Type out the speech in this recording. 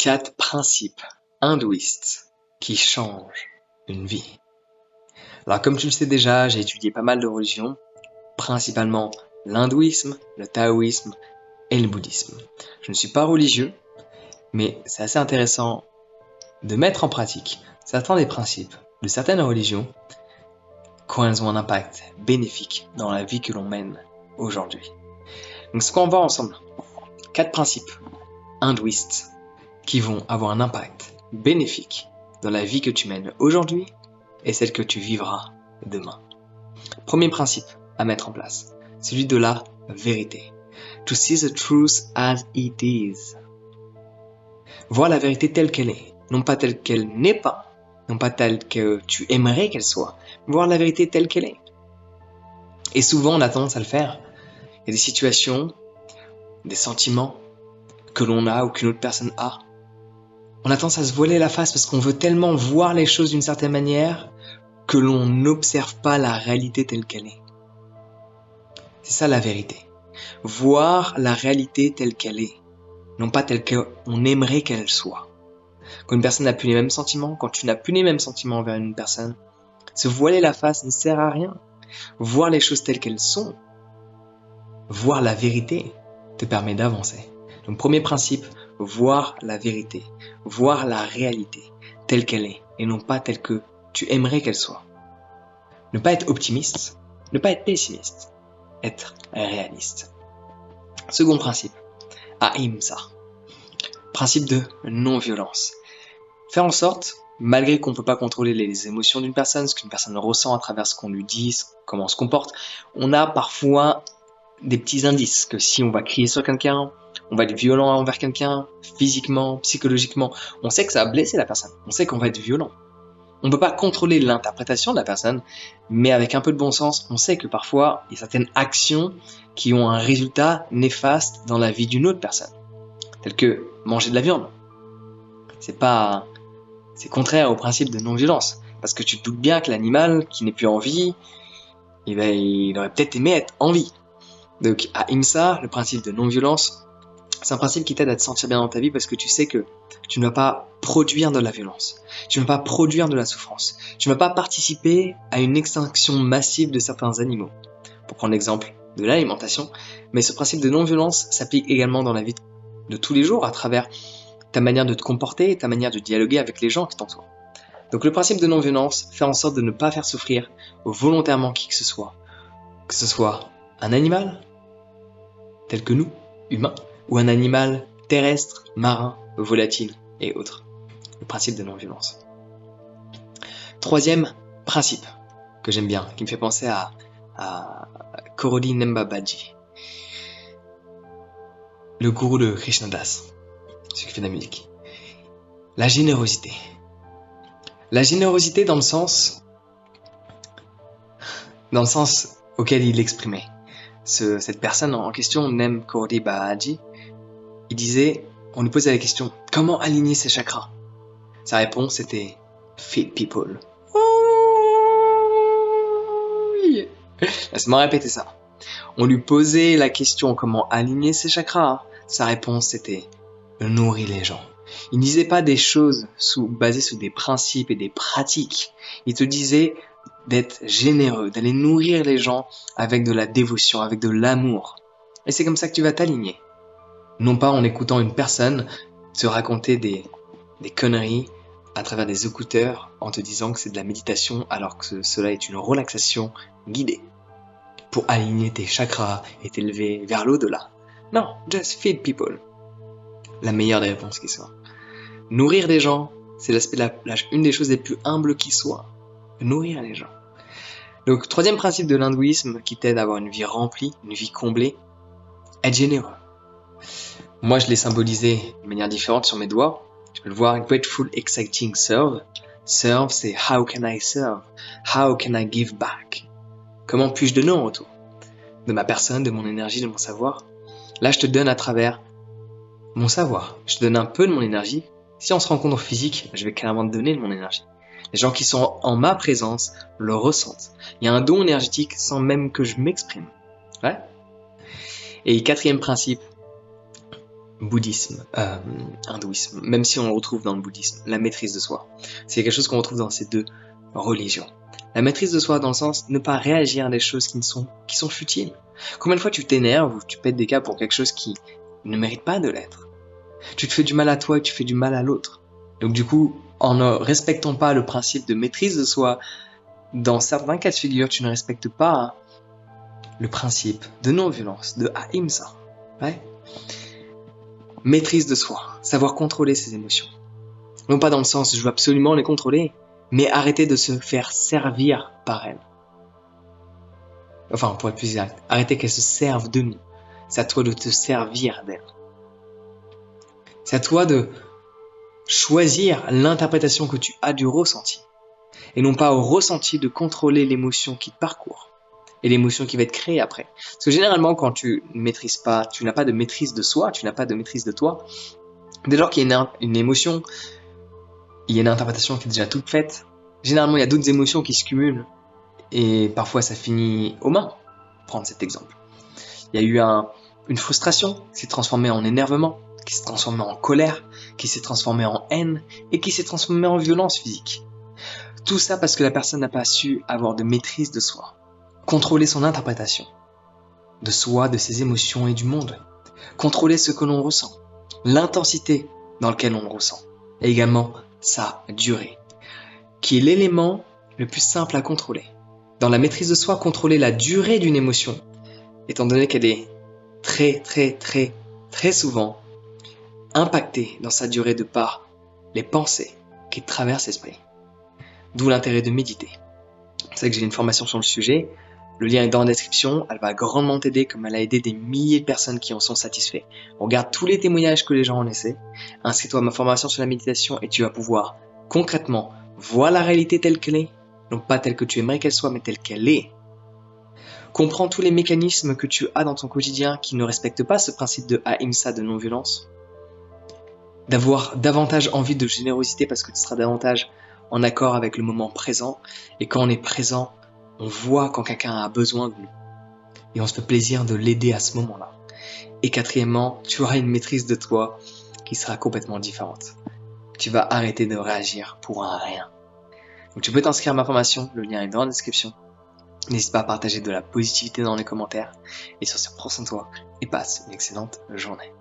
4 principes hindouistes qui changent une vie. Alors comme tu le sais déjà, j'ai étudié pas mal de religions, principalement l'hindouisme, le taoïsme et le bouddhisme. Je ne suis pas religieux, mais c'est assez intéressant de mettre en pratique certains des principes de certaines religions quand elles ont un impact bénéfique dans la vie que l'on mène aujourd'hui. Donc ce qu'on va ensemble, 4 principes hindouistes qui vont avoir un impact bénéfique dans la vie que tu mènes aujourd'hui et celle que tu vivras demain. Premier principe à mettre en place, celui de la vérité. To see the truth as it is. Voir la vérité telle qu'elle est, non pas telle qu'elle n'est pas, non pas telle que tu aimerais qu'elle soit, voir la vérité telle qu'elle est. Et souvent on a tendance à le faire. Il y a des situations, des sentiments que l'on a ou qu'une autre personne a. On a tendance à se voiler la face parce qu'on veut tellement voir les choses d'une certaine manière que l'on n'observe pas la réalité telle qu'elle est. C'est ça la vérité. Voir la réalité telle qu'elle est, non pas telle qu'on aimerait qu'elle soit. Quand une personne n'a plus les mêmes sentiments, quand tu n'as plus les mêmes sentiments envers une personne, se voiler la face ne sert à rien. Voir les choses telles qu'elles sont, voir la vérité, te permet d'avancer. Donc premier principe, voir la vérité, voir la réalité telle qu'elle est, et non pas telle que tu aimerais qu'elle soit. Ne pas être optimiste, ne pas être pessimiste, être réaliste. Second principe, ahimsa, principe de non-violence. Faire en sorte, malgré qu'on ne peut pas contrôler les émotions d'une personne, ce qu'une personne ressent à travers ce qu'on lui dit, comment on se comporte, on a parfois des petits indices que si on va crier sur quelqu'un, on va être violent envers quelqu'un, physiquement, psychologiquement, on sait que ça va blesser la personne, on sait qu'on va être violent. On ne peut pas contrôler l'interprétation de la personne, mais avec un peu de bon sens, on sait que parfois, il y a certaines actions qui ont un résultat néfaste dans la vie d'une autre personne, telles que manger de la viande. C'est contraire au principe de non-violence, parce que tu te doutes bien que l'animal qui n'est plus en vie, il aurait peut-être aimé être en vie. Donc, ahimsa, le principe de non-violence, c'est un principe qui t'aide à te sentir bien dans ta vie parce que tu sais que tu ne vas pas produire de la violence, tu ne vas pas produire de la souffrance, tu ne vas pas participer à une extinction massive de certains animaux. Pour prendre l'exemple de l'alimentation, mais ce principe de non-violence s'applique également dans la vie de tous les jours à travers ta manière de te comporter et ta manière de dialoguer avec les gens qui t'entourent. Donc le principe de non-violence fait en sorte de ne pas faire souffrir volontairement qui que ce soit un animal, tel que nous, humains, ou un animal terrestre, marin, volatile et autres. Le principe de non-violence. Troisième principe que j'aime bien, qui me fait penser à Korodi Nembabaji, le gourou de Krishnadas, celui qui fait de la musique. La générosité. La générosité dans le sens auquel il l'exprimait. Cette personne en question, Nem Korodi Bahaji, il disait, on lui posait la question, comment aligner ses chakras? Sa réponse était, feed people. Oh, yeah. Laisse-moi répéter ça. On lui posait la question, comment aligner ses chakras? Sa réponse était, nourrir les gens. Il ne disait pas des choses basées sur des principes et des pratiques. Il te disait d'être généreux, d'aller nourrir les gens avec de la dévotion, avec de l'amour. Et c'est comme ça que tu vas t'aligner. Non pas en écoutant une personne te raconter des conneries à travers des écouteurs en te disant que c'est de la méditation alors que cela est une relaxation guidée pour aligner tes chakras et t'élever vers l'au-delà. Non, just feed people. La meilleure des réponses qui soit. Nourrir les gens, c'est une des choses les plus humbles qui soit. Nourrir les gens. Donc, troisième principe de l'hindouisme qui t'aide à avoir une vie remplie, une vie comblée, être généreux. Moi, je l'ai symbolisé de manière différente sur mes doigts. Tu peux le voir, grateful, exciting, serve. Serve, c'est how can I serve? How can I give back? Comment puis-je donner en retour? De ma personne, de mon énergie, de mon savoir. Là, je te donne à travers mon savoir. Je te donne un peu de mon énergie. Si on se rencontre en physique, je vais carrément te donner de mon énergie. Les gens qui sont en ma présence le ressentent. Il y a un don énergétique sans même que je m'exprime. Ouais. Et quatrième principe, bouddhisme, hindouisme, même si on le retrouve dans le bouddhisme, la maîtrise de soi. C'est quelque chose qu'on retrouve dans ces deux religions. La maîtrise de soi dans le sens ne pas réagir à des choses qui sont futiles. Combien de fois tu t'énerves ou tu pètes des câbles pour quelque chose qui ne mérite pas de l'être? Tu te fais du mal à toi et tu fais du mal à l'autre. Donc du coup, en ne respectant pas le principe de maîtrise de soi, dans certains cas de figure, tu ne respectes pas le principe de non-violence, de ahimsa. Ouais. Maîtrise de soi, savoir contrôler ses émotions. Non pas dans le sens je veux absolument les contrôler, mais arrêter de se faire servir par elles. Enfin, pour être plus exact, arrêter qu'elles se servent de nous. C'est à toi de te servir d'elles. C'est à toi de choisir l'interprétation que tu as du ressenti. Et non pas au ressenti de contrôler l'émotion qui te parcourt. Et l'émotion qui va être créée après. Parce que généralement, quand tu ne maîtrises pas, tu n'as pas de maîtrise de soi, tu n'as pas de maîtrise de toi, dès lors qu'il y a une émotion, il y a une interprétation qui est déjà toute faite. Généralement, il y a d'autres émotions qui se cumulent. Et parfois, ça finit aux mains. Prendre cet exemple. Il y a eu une frustration qui s'est transformée en énervement, qui s'est transformée en colère, qui s'est transformée en haine, et qui s'est transformée en violence physique. Tout ça parce que la personne n'a pas su avoir de maîtrise de soi. Contrôler son interprétation de soi, de ses émotions et du monde. Contrôler ce que l'on ressent. L'intensité dans laquelle on le ressent. Et également sa durée, qui est l'élément le plus simple à contrôler. Dans la maîtrise de soi, contrôler la durée d'une émotion, étant donné qu'elle est très souvent impactée dans sa durée de par les pensées qui traversent l'esprit. D'où l'intérêt de méditer. C'est vrai que j'ai une formation sur le sujet, le lien est dans la description, elle va grandement t'aider comme elle a aidé des milliers de personnes qui en sont satisfaits. Regarde tous les témoignages que les gens ont laissés, inscris-toi à ma formation sur la méditation et tu vas pouvoir concrètement voir la réalité telle qu'elle est, non pas telle que tu aimerais qu'elle soit, mais telle qu'elle est. Comprends tous les mécanismes que tu as dans ton quotidien qui ne respectent pas ce principe de ahimsa, de non-violence. D'avoir davantage envie de générosité parce que tu seras davantage en accord avec le moment présent. Et quand on est présent, on voit quand quelqu'un a besoin de nous. Et on se fait plaisir de l'aider à ce moment-là. Et quatrièmement, tu auras une maîtrise de toi qui sera complètement différente. Tu vas arrêter de réagir pour un rien. Donc tu peux t'inscrire à ma formation, le lien est dans la description. N'hésite pas à partager de la positivité dans les commentaires. Et sur ce, prends soin de toi et passe une excellente journée.